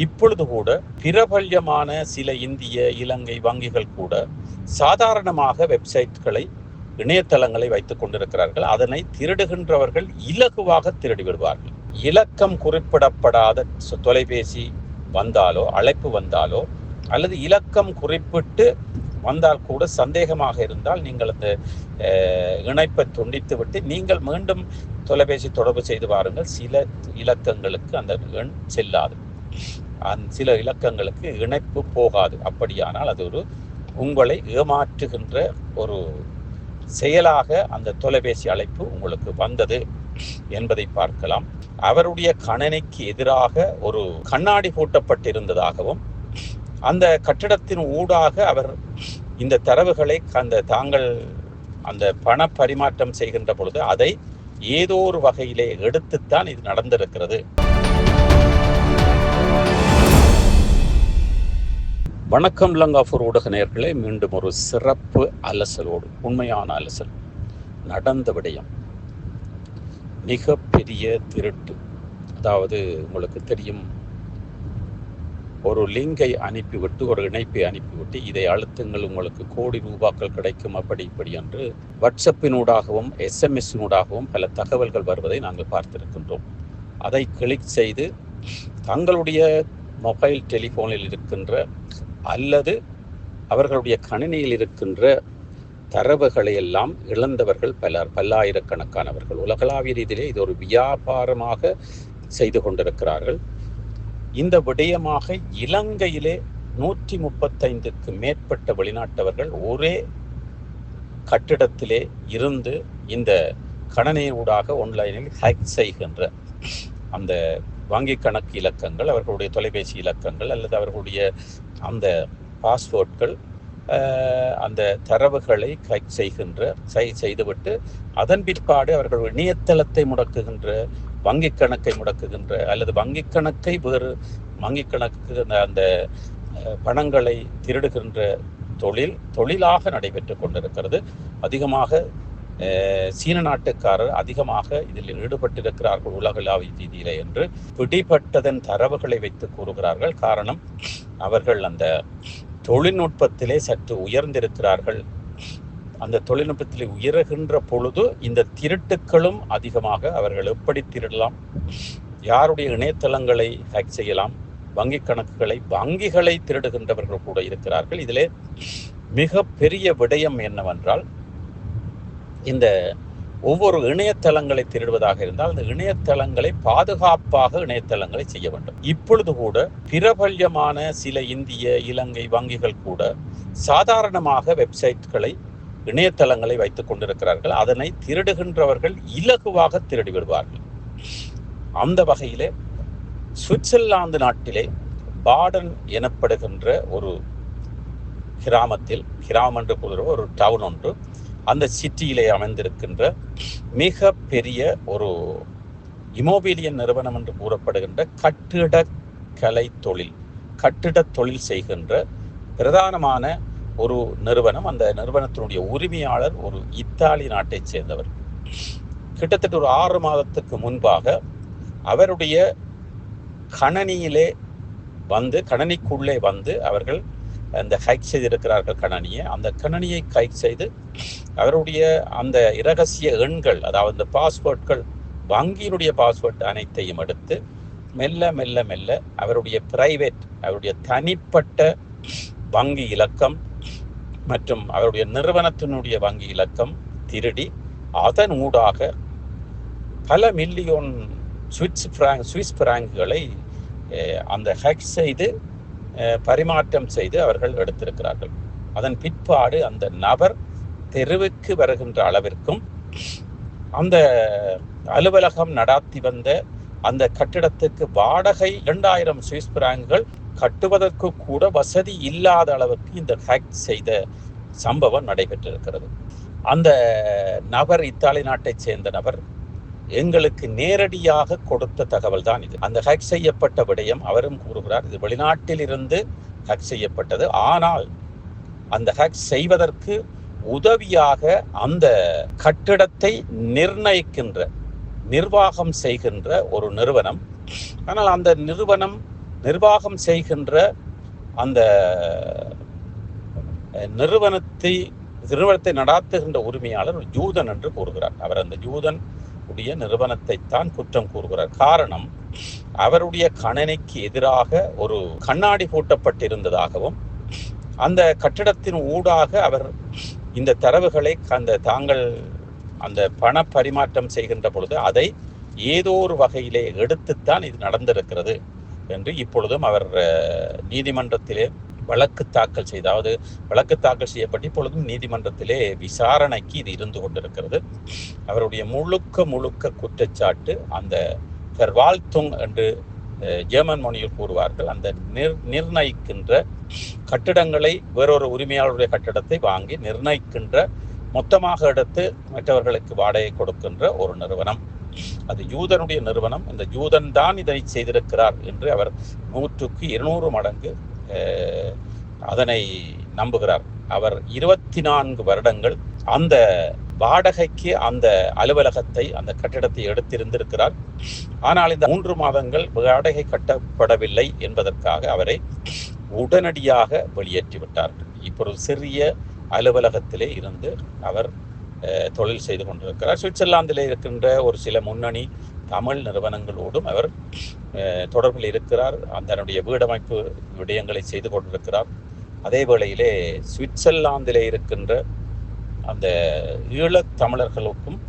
இப்பொழுது கூட பிரபல்யமான சில இந்திய இலங்கை வங்கிகள் கூட சாதாரணமாக வெப்சைட்களை இணையதளங்களை வைத்துக் கொண்டிருக்கிறார்கள். அதனை திருடுகின்றவர்கள் இலகுவாக திருடி விடுவார்கள். இலக்கம் குறிப்பிடப்படாத தொலைபேசி வந்தாலோ அழைப்பு வந்தாலோ அல்லது இலக்கம் குறிப்பிட்டு வந்தால் கூட சந்தேகமாக இருந்தால் நீங்கள் அந்த இணைப்பை துண்டித்து விட்டு நீங்கள் மீண்டும் தொலைபேசி தொடர்பு செய்து பாருங்கள். சில இலக்கங்களுக்கு அந்த எண் செல்லாது, சில இலக்கங்களுக்கு இணைப்பு போகாது. அப்படியானால் அது ஒரு உங்களை ஏமாற்றுகின்ற ஒரு செயலாக அந்த தொலைபேசி அழைப்பு உங்களுக்கு வந்தது என்பதை பார்க்கலாம். அவருடைய கணனிக்கு எதிராக ஒரு கண்ணாடி பூட்டப்பட்டிருந்ததாகவும் அந்த கட்டிடத்தின் ஊடாக அவர் இந்த தரவுகளை தாங்கள் அந்த பண பரிமாற்றம் செய்கின்ற பொழுது அதை ஏதோ ஒரு வகையிலே எடுத்துத்தான் இது நடந்திருக்கிறது. வணக்கம் லங்காபூர் ஊடக நேயர்களே, மீண்டும் ஒரு சிறப்பு அலசலோடு, உண்மையான அலசல். நடந்த விடயம் மிக பெரிய திருட்டு. அதாவது உங்களுக்கு தெரியும், ஒரு லிங்கை அனுப்பிவிட்டு, ஒரு இணைப்பை அனுப்பிவிட்டு, இதை அழுத்துங்கள் உங்களுக்கு கோடி ரூபாக்கள் கிடைக்கும், அப்படி இப்படி என்று வாட்ஸ்அப்பினூடாகவும் எஸ்எம்எஸ்ஸினூடாகவும் பல தகவல்கள் வருவதை நாங்கள் பார்த்திருக்கின்றோம். அதை கிளிக் செய்து தங்களுடைய மொபைல் டெலிஃபோனில் இருக்கின்ற அல்லது அவர்களுடைய கணினியில் இருக்கின்ற தரவுகளை எல்லாம் இழந்தவர்கள் பல்லாயிரக்கணக்கானவர்கள். உலகளாவிய ரீதியிலே இது ஒரு வியாபாரமாக செய்து கொண்டிருக்கிறார்கள். இந்த விடயமாக இலங்கையிலே 135க்கு மேற்பட்ட வெளிநாட்டவர்கள் ஒரே கட்டிடத்திலே இருந்து இந்த கணனியூடாக ஆன்லைனில் ஹேக் செய்கின்ற அந்த வங்கி கணக்கு இலக்கங்கள், அவர்களுடைய தொலைபேசி இலக்கங்கள் அல்லது அவர்களுடைய அந்த பாஸ்வேர்ட்கள், அந்த தரவுகளை ஹேக் செய்துவிட்டு அதன் பிற்பாடு அவர்கள் இணையதளத்தை முடக்குகின்ற, வங்கி கணக்கை முடக்குகின்ற அல்லது வங்கி கணக்கை வேறு வங்கி கணக்கு அந்த பணங்களை திருடுகின்ற தொழிலாக நடைபெற்று கொண்டிருக்கிறது. அதிகமாக சீன நாட்டுக்காரர் அதிகமாக இதில் ஈடுபட்டிருக்கிறார்கள் உலகளாவிய ரீதியிலே என்று பிடிபட்டதன் தரவுகளை வைத்து கூறுகிறார்கள். காரணம், அவர்கள் அந்த தொழில்நுட்பத்திலே சற்று உயர்ந்திருக்கிறார்கள். அந்த தொழில்நுட்பத்தில் உயர்கின்ற பொழுது இந்த திருட்டுக்களும் அதிகமாக, அவர்கள் எப்படி திருடலாம், யாருடைய இணையதளங்களை ஹேக் செய்யலாம், வங்கி கணக்குகளை, வங்கிகளை திருடுகின்றவர்கள் கூட இருக்கிறார்கள். இதிலே மிக பெரிய விடயம் என்னவென்றால், இந்த ஒவ்வொரு இணையதளங்களை திருடுவதாக இருந்தால் அந்த இணையதளங்களை பாதுகாப்பாக இணையதளங்களை செய்ய வேண்டும். இப்பொழுது கூட பிரபல்யமான சில இந்திய இலங்கை வங்கிகள் கூட சாதாரணமாக வெப்சைட்களை இணையதளங்களை வைத்துக் கொண்டிருக்கிறார்கள். அதனை திருடுகின்றவர்கள் இலகுவாக திருடி விடுவார்கள். அந்த வகையிலே சுவிட்சர்லாந்து நாட்டிலே பாடன் எனப்படுகின்ற ஒரு கிராமத்தில், கிராமம் என்று கூறுகிற ஒரு டவுன் ஒன்று, அந்த சிட்டியிலே அமைந்திருக்கின்ற மிக பெரிய ஒரு இமோபிலியன் நிறுவனம் என்று கூறப்படுகின்ற கட்டிட தொழில் செய்கின்ற பிரதானமான ஒரு நிறுவனம். அந்த நிறுவனத்தினுடைய உரிமையாளர் ஒரு இத்தாலி நாட்டைச் சேர்ந்தவர். கிட்டத்தட்ட ஒரு 6 மாதத்துக்கு முன்பாக அவருடைய கணனிக்குள்ளே வந்து அவர்கள் அந்த ஹேக் செய்திருக்கிறார்கள் கணனியை. அந்த கணனியை ஹேக் செய்து அவருடைய அந்த இரகசிய எண்கள், அதாவது அந்த பாஸ்வேர்ட்கள், வங்கியினுடைய பாஸ்வேர்ட் அனைத்தையும் எடுத்து மெல்ல மெல்ல மெல்ல அவருடைய அவருடைய தனிப்பட்ட வங்கி இலக்கம் மற்றும் அவருடைய நிறுவனத்தினுடைய வங்கி இலக்கம் திருடி அதன் ஊடாக பல மில்லியன் சுவிஸ் பிராங்குகளை அந்த ஹேக் செய்து பரிமாற்றம் செய்து அவர்கள் எடுத்திருக்கிறார்கள். அதன் பிற்பாடு அந்த நபர் தெருவுக்கு வருகின்ற அளவிற்கும் அந்த அலுவலகம் நடாத்தி வந்த அந்த கட்டிடத்துக்கு வாடகை 2000 சுவிஸ் பிராங்குகள் கட்டுவதற்கு கூட வசதி இல்லாத அளவுக்கு இந்த ஹேக் செய்த சம்பவம் நடைபெற்றிருக்கிறது. அந்த நபர், இத்தாலி நாட்டைச் சேர்ந்த நபர், எங்களுக்கு நேரடியாக கொடுத்த தகவல் தான் இது. அந்த ஹேக் செய்யப்பட்ட விடயம் அவரும் கூறுகிறார், இது வெளிநாட்டில் இருந்து ஹேக் செய்யப்பட்டது. ஆனால் அந்த ஹேக் செய்வதற்கு உதவியாக அந்த கட்டிடத்தை நிர்வாகம் செய்கின்ற ஒரு நிறுவனம். ஆனால் அந்த நிறுவனம் நிர்வாகம் செய்கின்ற அந்த நிறுவனத்தை நடாத்துகின்ற உரிமையாளர் ஒரு யூதன் என்று கூறுகிறார். அவர் அந்த யூதன் உடைய நிறுவனத்தை தான் குற்றம் கூறுகிறார். காரணம், அவருடைய கணனிக்கு எதிராக ஒரு கண்ணாடி பூட்டப்பட்டிருந்ததாகவும் அந்த கட்டிடத்தின் ஊடாக அவர் இந்த தரவுகளை தாங்கள் அந்த பண பரிமாற்றம் செய்கின்ற பொழுது அதை ஏதோ ஒரு வகையிலே எடுத்துத்தான் இது நடந்திருக்கிறது என்று இப்பொழுதும் அவர் நீதிமன்றத்திலே வழக்கு தாக்கல் செய்யப்பட்டு இப்பொழுதும் நீதிமன்றத்திலே விசாரணைக்கு இது இருந்து கொண்டிருக்கிறது. அவருடைய முழுக்க குற்றச்சாட்டு அந்த ஃபெர்வால்துங் என்று ஜெர்மன் மொழியில் கூறுவார்கள், அந்த நிர்ணயிக்கின்ற கட்டிடங்களை வேறொரு உரிமையாளருடைய கட்டிடத்தை வாங்கி நிர்ணயிக்கின்ற, மொத்தமாக எடுத்து மற்றவர்களுக்கு வாடகை கொடுக்கின்ற ஒரு நிறுவனம். அது யூதனுடைய நிறுவனம். இந்த யூதன் தான் இதனை செய்திருக்கிறார் என்று அவர் 100-200 மடங்கு அதனை நம்புகிறார். அவர் 24 வருடங்கள் அந்த வாடகைக்கு அந்த அலுவலகத்தை, அந்த கட்டிடத்தை எடுத்திருந்திருக்கிறார். ஆனால் இந்த 3 மாதங்கள் வாடகை கட்டப்படவில்லை என்பதற்காக அவரை உடனடியாக வெளியேற்றிவிட்டார்கள். இப்பொழுது சிறிய அலுவலகத்திலே இருந்து அவர் தொழில் செய்து கொண்டிருக்கிறார். சுவிட்சர்லாந்திலே இருக்கின்ற ஒரு சில முன்னணி தமிழ் நிறுவனங்களோடும் அவர் தொடர்பில் இருக்கிறார். அதனுடைய வீடமைப்பு விடயங்களை செய்து கொண்டிருக்கிறார். அதே வேளையிலே சுவிட்சர்லாந்திலே இருக்கின்ற அந்த ஈழத் தமிழர்களுக்கும்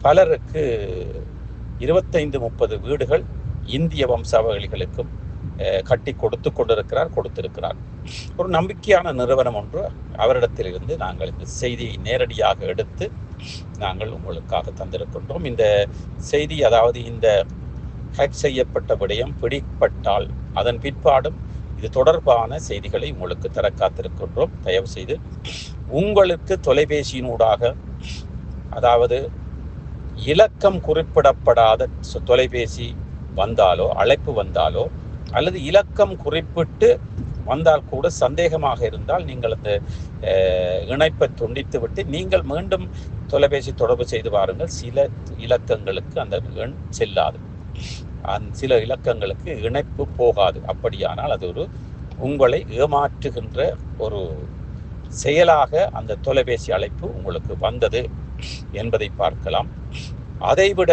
பலருக்கு 25-30 வீடுகள் இந்திய வம்சாவளிகளுக்கும் கட்டி கொடுத்திருக்கிறார். ஒரு நம்பிக்கையான நிறுவனம் ஒன்று அவரிடத்திலிருந்து நாங்கள் இந்த செய்தியை நேரடியாக எடுத்து நாங்கள் உங்களுக்காக தந்திருக்கின்றோம். இந்த செய்தி, அதாவது இந்த ஹேக் செய்யப்பட்ட விடயம் பிடிப்பட்டால் அதன் பிற்பாடும் இது தொடர்பான செய்திகளை உங்களுக்கு தர காத்திருக்கின்றோம். தயவு செய்து உங்களுக்கு தொலைபேசியினூடாக, அதாவது இலக்கம் குறிப்பிடப்படாத தொலைபேசி வந்தாலோ, அழைப்பு வந்தாலோ, அல்லது இலக்கம் குறிப்பிட்டு வந்தால் கூட சந்தேகமாக இருந்தால் நீங்கள் அந்த இணைப்பை துண்டித்து விட்டு நீங்கள் மீண்டும் தொலைபேசி தொடர்பு செய்து பாருங்கள். சில இலக்கங்களுக்கு அந்த எண் செல்லாது, சில இலக்கங்களுக்கு இணைப்பு போகாது. அப்படியானால் அது ஒரு உங்களை ஏமாற்றுகின்ற ஒரு செயலாக அந்த தொலைபேசி அழைப்பு உங்களுக்கு வந்தது என்பதை பார்க்கலாம். அதைவிட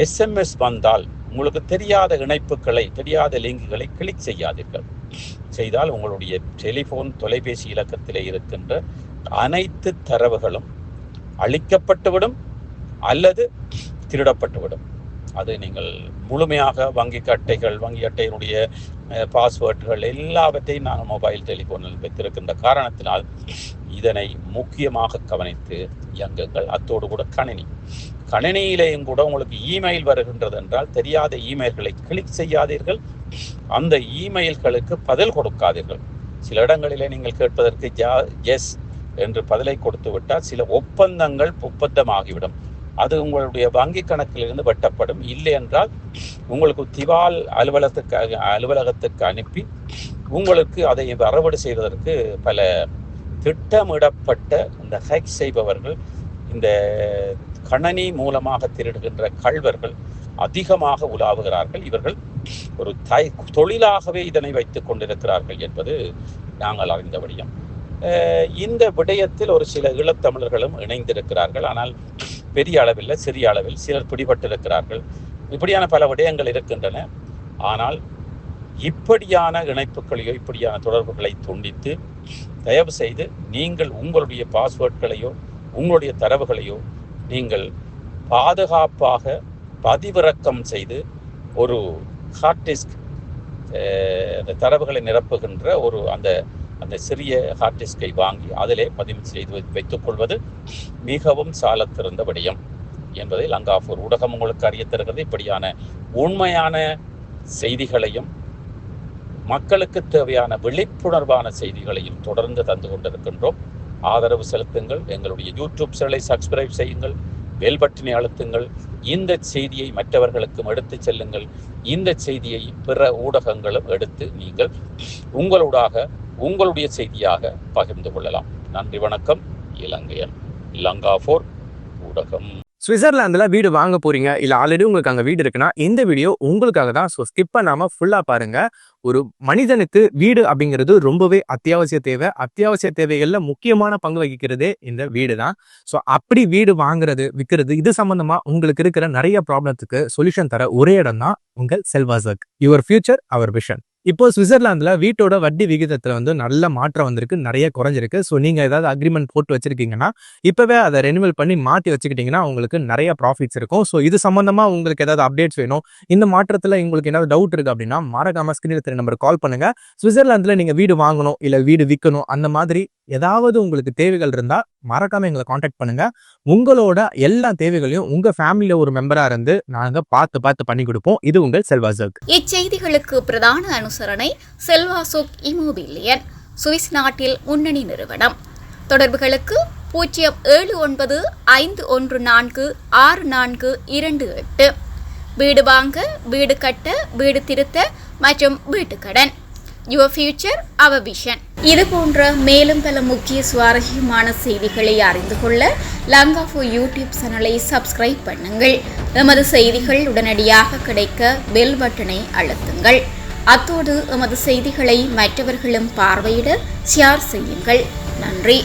SMS வந்தால் உங்களுக்கு தெரியாத இணைப்புகளை, தெரியாத லிங்குகளை கிளிக் செய்யாதீர்கள். செய்தால் உங்களுடைய தொலைபேசி இலக்கத்திலே இருக்கின்ற அனைத்து தரவுகளும் அழிக்கப்பட்டுவிடும் அல்லது திருடப்பட்டுவிடும். அது நீங்கள் முழுமையாக வங்கி அட்டையினுடைய பாஸ்வேர்டுகள் எல்லாவற்றையும் நாங்கள் மொபைல் டெலிஃபோனில் வைத்திருக்கின்ற காரணத்தினால் இதனை முக்கியமாக கவனித்து இயங்குங்கள். அத்தோடு கூட கணினியிலேயும் கூட உங்களுக்கு இமெயில் வருகின்றது என்றால் தெரியாத இமெயில்களை கிளிக் செய்யாதீர்கள். அந்த இமெயில்களுக்கு பதில் கொடுக்காதீர்கள். சில இடங்களிலே நீங்கள் கேட்பதற்கு எஸ் என்று பதிலை கொடுத்து விட்டால் சில ஒப்பந்தமாகிவிடும். அது உங்களுடைய வங்கி கணக்கிலிருந்து வெட்டப்படும். இல்லை என்றால் உங்களுக்கு திவால் அலுவலகத்துக்கு அனுப்பி உங்களுக்கு அதை அறுவடை செய்வதற்கு பல திட்டமிடப்பட்ட இந்த ஹேக் செய்பவர்கள், இந்த கணனி மூலமாக திருடுகின்ற கள்வர்கள் அதிகமாக உலாவுகிறார்கள். இவர்கள் ஒரு தொழிலாகவே இதனை வைத்துக் கொண்டிருக்கிறார்கள் என்பது நாங்கள் அறிந்த விடயம். இந்த விடயத்தில் ஒரு சில ஈழத்தமிழர்களும் இணைந்திருக்கிறார்கள். ஆனால் பெரிய அளவில், சிறிய அளவில் சிலர் பிடிபட்டிருக்கிறார்கள். இப்படியான பல விடயங்கள் இருக்கின்றன. ஆனால் இப்படியான இணைப்புகளையோ, இப்படியான தொடர்புகளை துண்டித்து தயவு செய்து நீங்கள் உங்களுடைய பாஸ்வேர்ட்களையோ, உங்களுடைய தரவுகளையோ நீங்கள் பாதுகாப்பாக பதிவிறக்கம் செய்து ஒரு ஹார்ட் டிஸ்க், அந்த தரவுகளை நிரப்புகின்ற ஒரு அந்த சிறிய ஹார்ட் டிஸ்கை வாங்கி அதிலே பதிவு செய்து வைத்துக் கொள்வது மிகவும் சாலத்திருந்த விடயம் என்பதை லங்காபூர் ஊடகம் உங்களுக்கு அறிய தருகிறது. இப்படியான உண்மையான செய்திகளையும் மக்களுக்கு தேவையான விழிப்புணர்வான செய்திகளையும் தொடர்ந்து தந்து கொண்டிருக்கின்றோம். ஆதரவு செலுத்துங்கள். எங்களுடைய யூடியூப் சேனலை சப்ஸ்கிரைப் செய்யுங்கள். பெல் பட்டனை அழுத்துங்கள். இந்த செய்தியை மற்றவர்களுக்கும் எடுத்து செல்லுங்கள். இந்த செய்தியை பிற ஊடகங்களும் எடுத்து நீங்கள் உங்களுடைய செய்தியாக பகிர்ந்து கொள்ளலாம். நன்றி, வணக்கம். இலங்கையன், லங்காபூர் ஊடகம். சுவிட்சர்லாந்துல வீடு வாங்க போறீங்க, இல்ல ஆல்ரெடி உங்களுக்கு அங்க வீடு இருக்குன்னா, இந்த வீடியோ உங்களுக்காக தான். ஸோ ஸ்கிப் பண்ணாம ஃபுல்லா பாருங்க. ஒரு மனிதனுக்கு வீடு அப்படிங்கிறது ரொம்பவே அத்தியாவசிய தேவை. அத்தியாவசிய தேவைகள்ல முக்கியமான பங்கு வகிக்கிறதே இந்த வீடு தான். ஸோ அப்படி வீடு வாங்குறது, விற்கிறது இது சம்பந்தமா உங்களுக்கு இருக்கிற நிறைய ப்ராப்ளத்துக்கு சொல்யூஷன் தர ஒரே இடம் தான் உங்கள் செல்வாசக். Your future our vision. இப்போ சுவிட்சர்லாந்துல வீட்டோட வட்டி விகிதத்துல வந்து நல்ல மாற்றம் வந்திருக்கு, நிறைய குறைஞ்சிருக்கு. ஸோ நீங்க ஏதாவது அக்ரிமெண்ட் போட்டு வச்சிருக்கீங்கன்னா இப்பவே அதை ரெனிவல் பண்ணி மாற்றி வச்சுக்கிட்டீங்கன்னா உங்களுக்கு நிறைய ப்ராஃபிட்ஸ் இருக்கும். ஸோ இது சம்பந்தமா உங்களுக்கு ஏதாவது அப்டேட்ஸ் வேணும், இந்த மாற்றத்துல உங்களுக்கு ஏதாவது டவுட் இருக்கு அப்படின்னா மறக்காம ஸ்கிரீன்ல தெரிய நம்பருக்கு கால் பண்ணுங்க. சுவிட்சர்லாந்துல நீங்க வீடு வாங்கணும் இல்ல வீடு விற்கணும், அந்த மாதிரி ஏதாவது உங்களுக்கு தேவைகள் இருந்தா மறக்காம எங்களை காண்டாக்ட் பண்ணுங்க. உங்களோட எல்லா தேவைகளையும் உங்க ஃபேமிலியில ஒரு மெம்பரா இருந்து நாங்க பார்த்து பண்ணி கொடுப்போம். இது உங்கள் செல்வாசக். இச்செய்திகளுக்கு பிரதான அனுசரணை செல்வாசோக் இமோபிலியன், சுவிஸ் நாட்டில் முன்னணி நிறுவனம். தொடர்புகளுக்கு 07951464428. வீடு வாங்க, வீடு கட்ட, வீடு திருத்த மற்றும் வீட்டுக்கடன். Your future our vision. இது போன்ற மேலும் பல முக்கிய சுவாரஸ்யமான செய்திகளை அறிந்து கொள்ள லங்காஃபோ யூடியூப் சேனலை சப்ஸ்கிரைப் பண்ணுங்கள். எமது செய்திகள் உடனடியாக கிடைக்க பெல் பட்டனை அழுத்துங்கள். அத்தோடு எமது செய்திகளை மற்றவர்களும் பார்வையிட ஷேர் செய்யுங்கள். நன்றி.